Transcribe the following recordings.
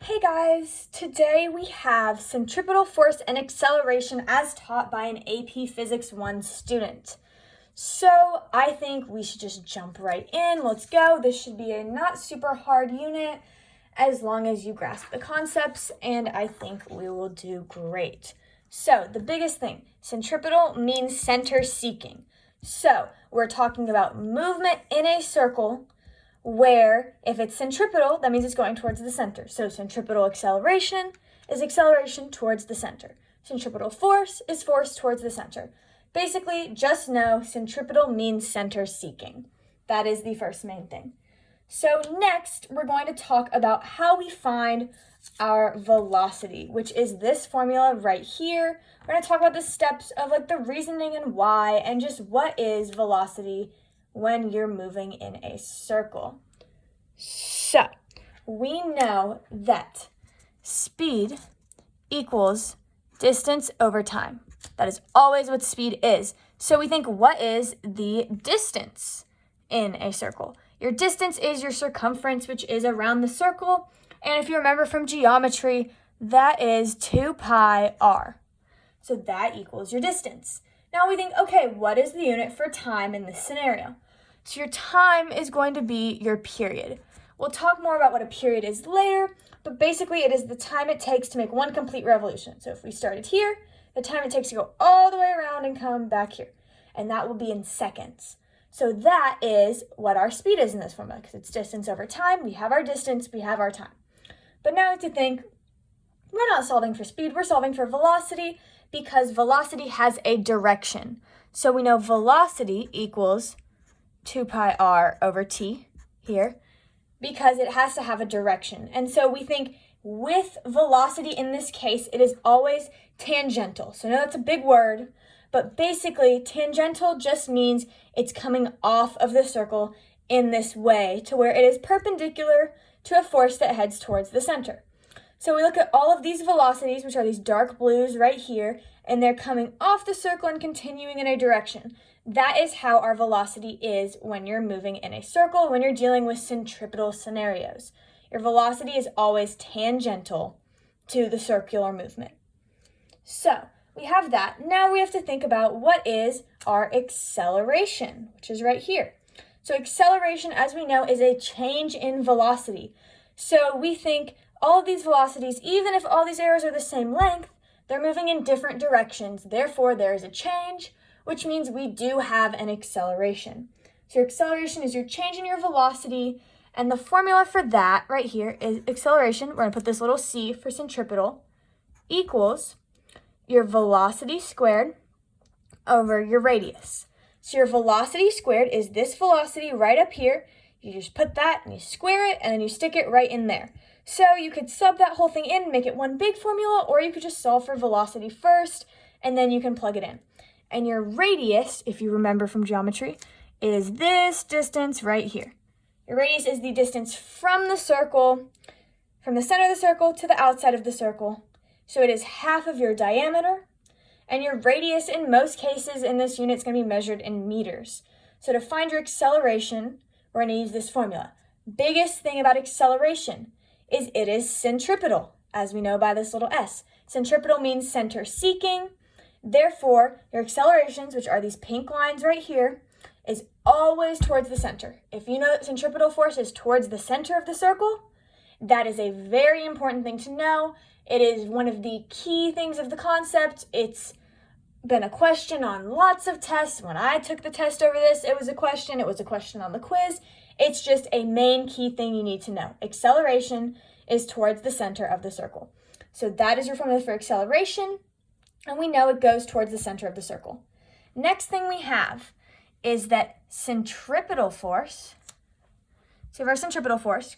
Hey guys, today we have centripetal force and acceleration as taught by an AP Physics 1 student. So I think we should just jump right in. Let's go. This should be a not super hard unit as long as you grasp the concepts, and I think we will do great. So the biggest thing, centripetal means center seeking. So we're talking about movement in a circle where if it's centripetal, that means it's going towards the center. So centripetal acceleration is acceleration towards the center. Centripetal force is force towards the center. Basically, just know centripetal means center seeking. That is the first main thing. So next, we're going to talk about how we find our velocity, which is this formula right here. We're going to talk about the steps of the reasoning and why, and just what is velocity when you're moving in a circle. So we know that speed equals distance over time. That is always what speed is. So we think, what is the distance in a circle? Your distance is your circumference, which is around the circle. And if you remember from geometry, that is 2 pi r. So that equals your distance. Now we think, okay, what is the unit for time in this scenario? So your time is going to be your period. We'll talk more about what a period is later, but basically it is the time it takes to make one complete revolution. So if we started here, the time it takes to go all the way around and come back here, and that will be in seconds. So that is what our speed is in this formula, because it's distance over time. We have our distance, we have our time. But now I have to think, we're not solving for speed, we're solving for velocity, because velocity has a direction. So we know velocity equals 2 pi r over t here, because it has to have a direction. And so we think with velocity in this case, it is always tangential. So I know that's a big word, but basically tangential just means it's coming off of the circle in this way to where it is perpendicular to a force that heads towards the center. So we look at all of these velocities, which are these dark blues right here, and they're coming off the circle and continuing in a direction. That is how our velocity is when you're moving in a circle, when you're dealing with centripetal scenarios. Your velocity is always tangential to the circular movement. So we have that. Now we have to think about what is our acceleration, which is right here. So acceleration, as we know, is a change in velocity. So we think all of these velocities, even if all these arrows are the same length, they're moving in different directions. Therefore, there is a change, which means we do have an acceleration. So your acceleration is your change in your velocity, and the formula for that right here is acceleration. We're going to put this little c for centripetal equals your velocity squared over your radius. So your velocity squared is this velocity right up here. You just put that and you square it and then you stick it right in there. So you could sub that whole thing in, make it one big formula, or you could just solve for velocity first and then you can plug it in. And your radius, if you remember from geometry, is this distance right here. Your radius is the distance from the circle, from the center of the circle to the outside of the circle. So it is half of your diameter. And your radius in most cases in this unit is going to be measured in meters. So to find your acceleration, we're going to use this formula. Biggest thing about acceleration is it is centripetal, as we know by this little s. Centripetal means center seeking. Therefore, your accelerations, which are these pink lines right here, is always towards the center. If you know that centripetal force is towards the center of the circle, that is a very important thing to know. It is one of the key things of the concept. It's been a question on lots of tests. When I took the test over this, it was a question. It was a question on the quiz. It's just a main key thing you need to know. Acceleration is towards the center of the circle. So that is your formula for acceleration, and we know it goes towards the center of the circle. Next thing we have is that centripetal force. So we have our centripetal force,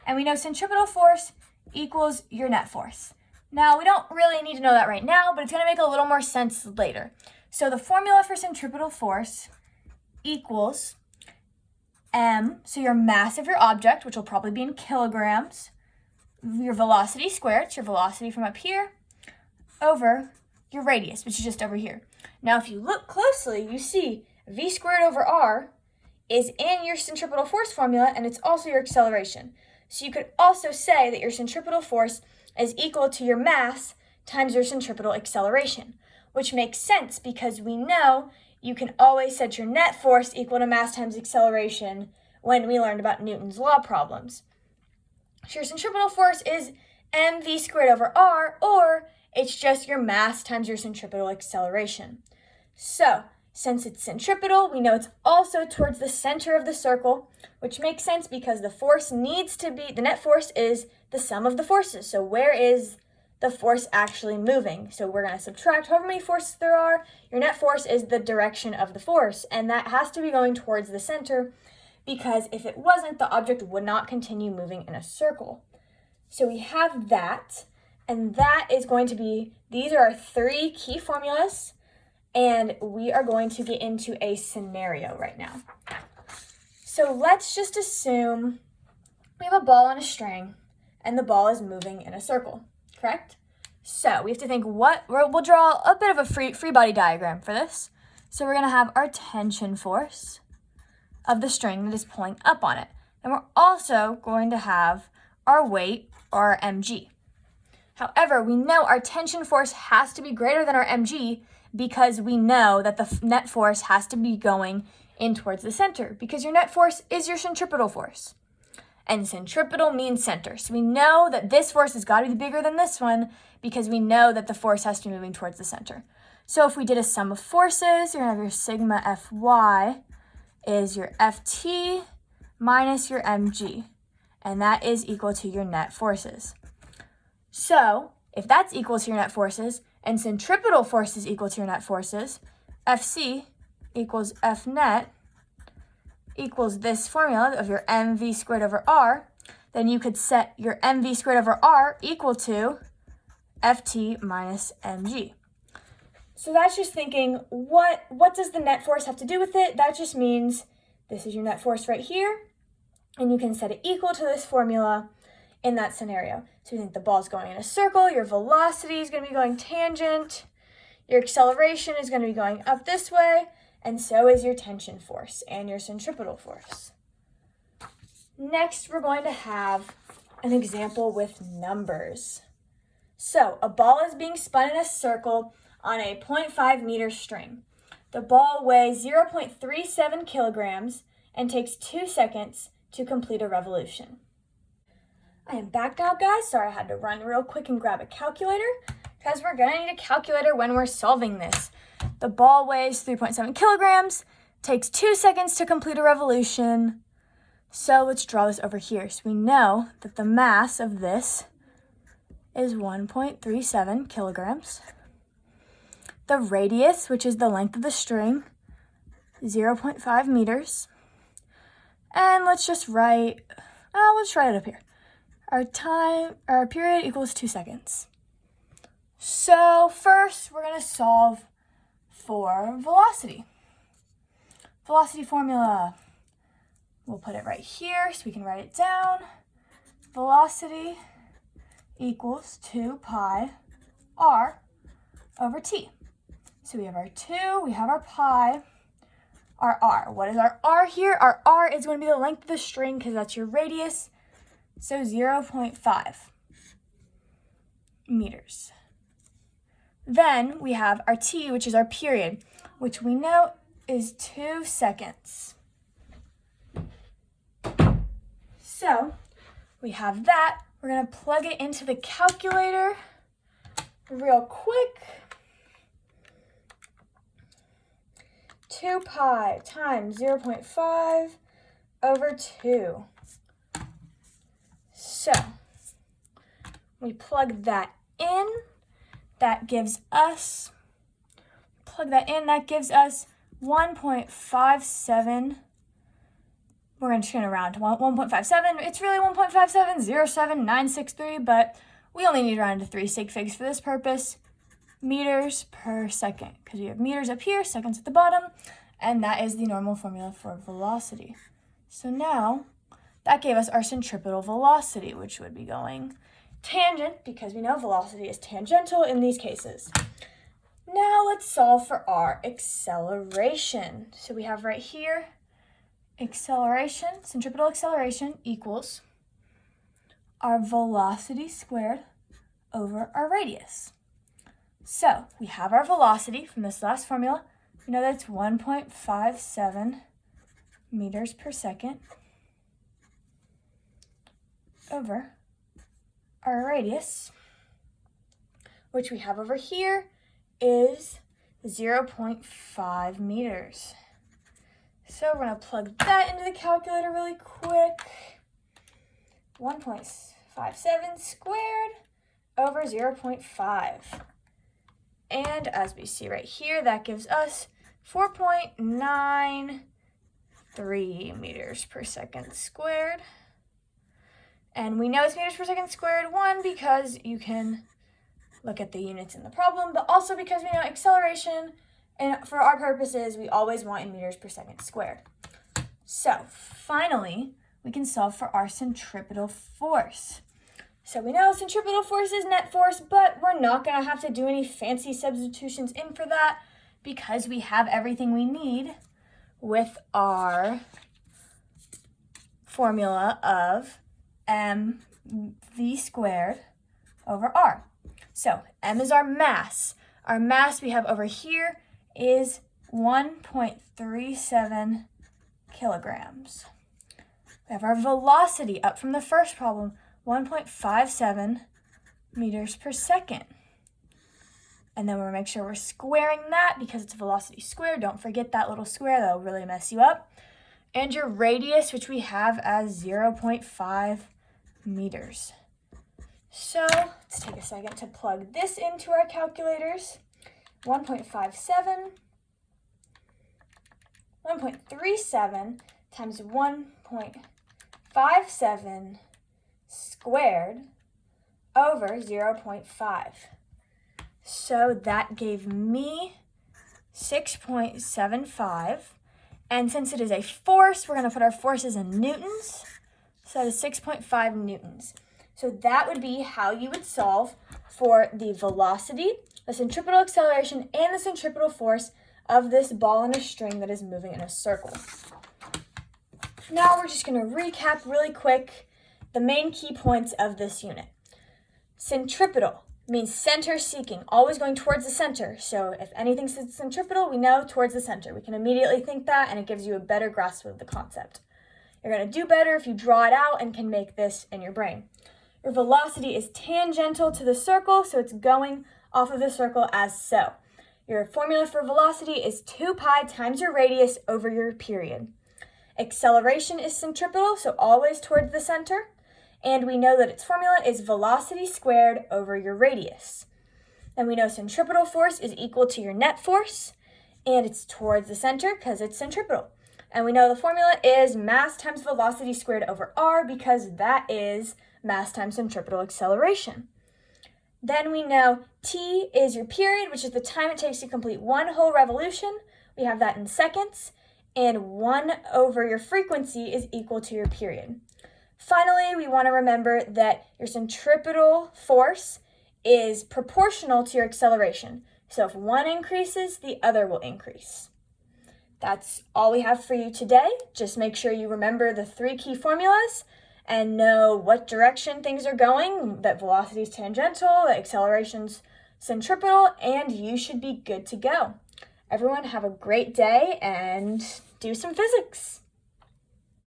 and we know centripetal force equals your net force. Now, we don't really need to know that right now, but it's going to make a little more sense later. So the formula for centripetal force equals m, so your mass of your object, which will probably be in kilograms, your velocity squared, so your velocity from up here, over your radius, which is just over here. Now, if you look closely, you see v squared over r is in your centripetal force formula, and it's also your acceleration. So you could also say that your centripetal force is equal to your mass times your centripetal acceleration, which makes sense because we know you can always set your net force equal to mass times acceleration when we learned about Newton's law problems. So your centripetal force is mv squared over r, or it's just your mass times your centripetal acceleration. So, since it's centripetal, we know it's also towards the center of the circle, which makes sense because the net force is the sum of the forces. So where is the force actually moving? So we're going to subtract however many forces there are. Your net force is the direction of the force, and that has to be going towards the center, because if it wasn't, the object would not continue moving in a circle. So we have that, and that is going to be, these are our 3 key formulas, and we are going to get into a scenario right now. So let's just assume we have a ball on a string, and the ball is moving in a circle, correct? So we have to think we'll draw a bit of a free body diagram for this. So we're going to have our tension force of the string that is pulling up on it. And we're also going to have our weight, or our mg. However, we know our tension force has to be greater than our mg because we know that the net force has to be going in towards the center, because your net force is your centripetal force. And centripetal means center. So we know that this force has got to be bigger than this one because we know that the force has to be moving towards the center. So if we did a sum of forces, you're going to have your sigma Fy is your Ft minus your mg, and that is equal to your net forces. So if that's equal to your net forces, and centripetal force is equal to your net forces, Fc equals Fnet equals this formula of your mv squared over r, then you could set your mv squared over r equal to Ft minus mg. So that's just thinking, what does the net force have to do with it? That just means this is your net force right here, and you can set it equal to this formula in that scenario. So you think the ball's going in a circle, your velocity is going to be going tangent, your acceleration is going to be going up this way, and so is your tension force and your centripetal force. Next, we're going to have an example with numbers. So a ball is being spun in a circle on a 0.5 meter string. The ball weighs 0.37 kilograms and takes 2 seconds to complete a revolution. I am back now, guys. Sorry, I had to run real quick and grab a calculator because we're going to need a calculator when we're solving this. The ball weighs 3.7 kilograms, takes 2 seconds to complete a revolution. So let's draw this over here. So we know that the mass of this is 1.37 kilograms. The radius, which is the length of the string, 0.5 meters. And let's just write it up here. Our period equals 2 seconds. So first, we're going to solve for velocity. Velocity formula. We'll put it right here so we can write it down. Velocity equals 2 pi r over t. So we have our 2, we have our pi, our r. What is our r here? Our r is going to be the length of the string because that's your radius. So 0.5 meters. Then we have our t, which is our period, which we know is 2 seconds. So we have that. We're going to plug it into the calculator real quick. 2 pi times 0.5 over 2. So we plug that in. That gives us 1.57. We're just going to round to 1.57. It's really 1.5707963, but we only need to round to 3 sig figs for this purpose. Meters per second, because we have meters up here, seconds at the bottom, and that is the normal formula for velocity. So now that gave us our centripetal velocity, which would be going tangent, because we know velocity is tangential in these cases. Now let's solve for our acceleration. So we have right here, acceleration, centripetal acceleration equals our velocity squared over our radius. So we have our velocity from this last formula. We know that's 1.57 meters per second over our radius, which we have over here is 0.5 meters. So we're going to plug that into the calculator really quick. 1.57 squared over 0.5. And as we see right here, that gives us 4.93 meters per second squared. And we know it's meters per second squared, one, because you can look at the units in the problem, but also because we know acceleration, and for our purposes, we always want in meters per second squared. So finally, we can solve for our centripetal force. So we know centripetal force is net force, but we're not going to have to do any fancy substitutions in for that because we have everything we need with our formula of mv squared over r. So m is our mass. Our mass we have over here is 1.37 kilograms. We have our velocity up from the first problem, 1.57 meters per second. And then we'll make sure we're squaring that because it's velocity squared. Don't forget that little square, that'll really mess you up. And your radius, which we have as 0.5 meters. So let's take a second to plug this into our calculators. 1.37 times 1.57 squared over 0.5. So that gave me 6.75. And since it is a force, we're going to put our forces in newtons. So that is 6.5 newtons. So that would be how you would solve for the velocity, the centripetal acceleration, and the centripetal force of this ball in a string that is moving in a circle. Now we're just going to recap really quick the main key points of this unit. Centripetal means center seeking, always going towards the center. So if anything's centripetal, we know towards the center. We can immediately think that, and it gives you a better grasp of the concept. You're going to do better if you draw it out and can make this in your brain. Your velocity is tangential to the circle, so it's going off of the circle as so. Your formula for velocity is 2 pi times your radius over your period. Acceleration is centripetal, so always towards the center. And we know that its formula is velocity squared over your radius. Then we know centripetal force is equal to your net force, and it's towards the center because it's centripetal. And we know the formula is mass times velocity squared over r because that is mass times centripetal acceleration. Then we know t is your period, which is the time it takes to complete one whole revolution. We have that in seconds. And 1 over your frequency is equal to your period. Finally, we want to remember that your centripetal force is proportional to your acceleration. So if one increases, the other will increase. That's all we have for you today. Just make sure you remember the 3 key formulas and know what direction things are going, that velocity is tangential, that acceleration's centripetal, and you should be good to go. Everyone have a great day and do some physics.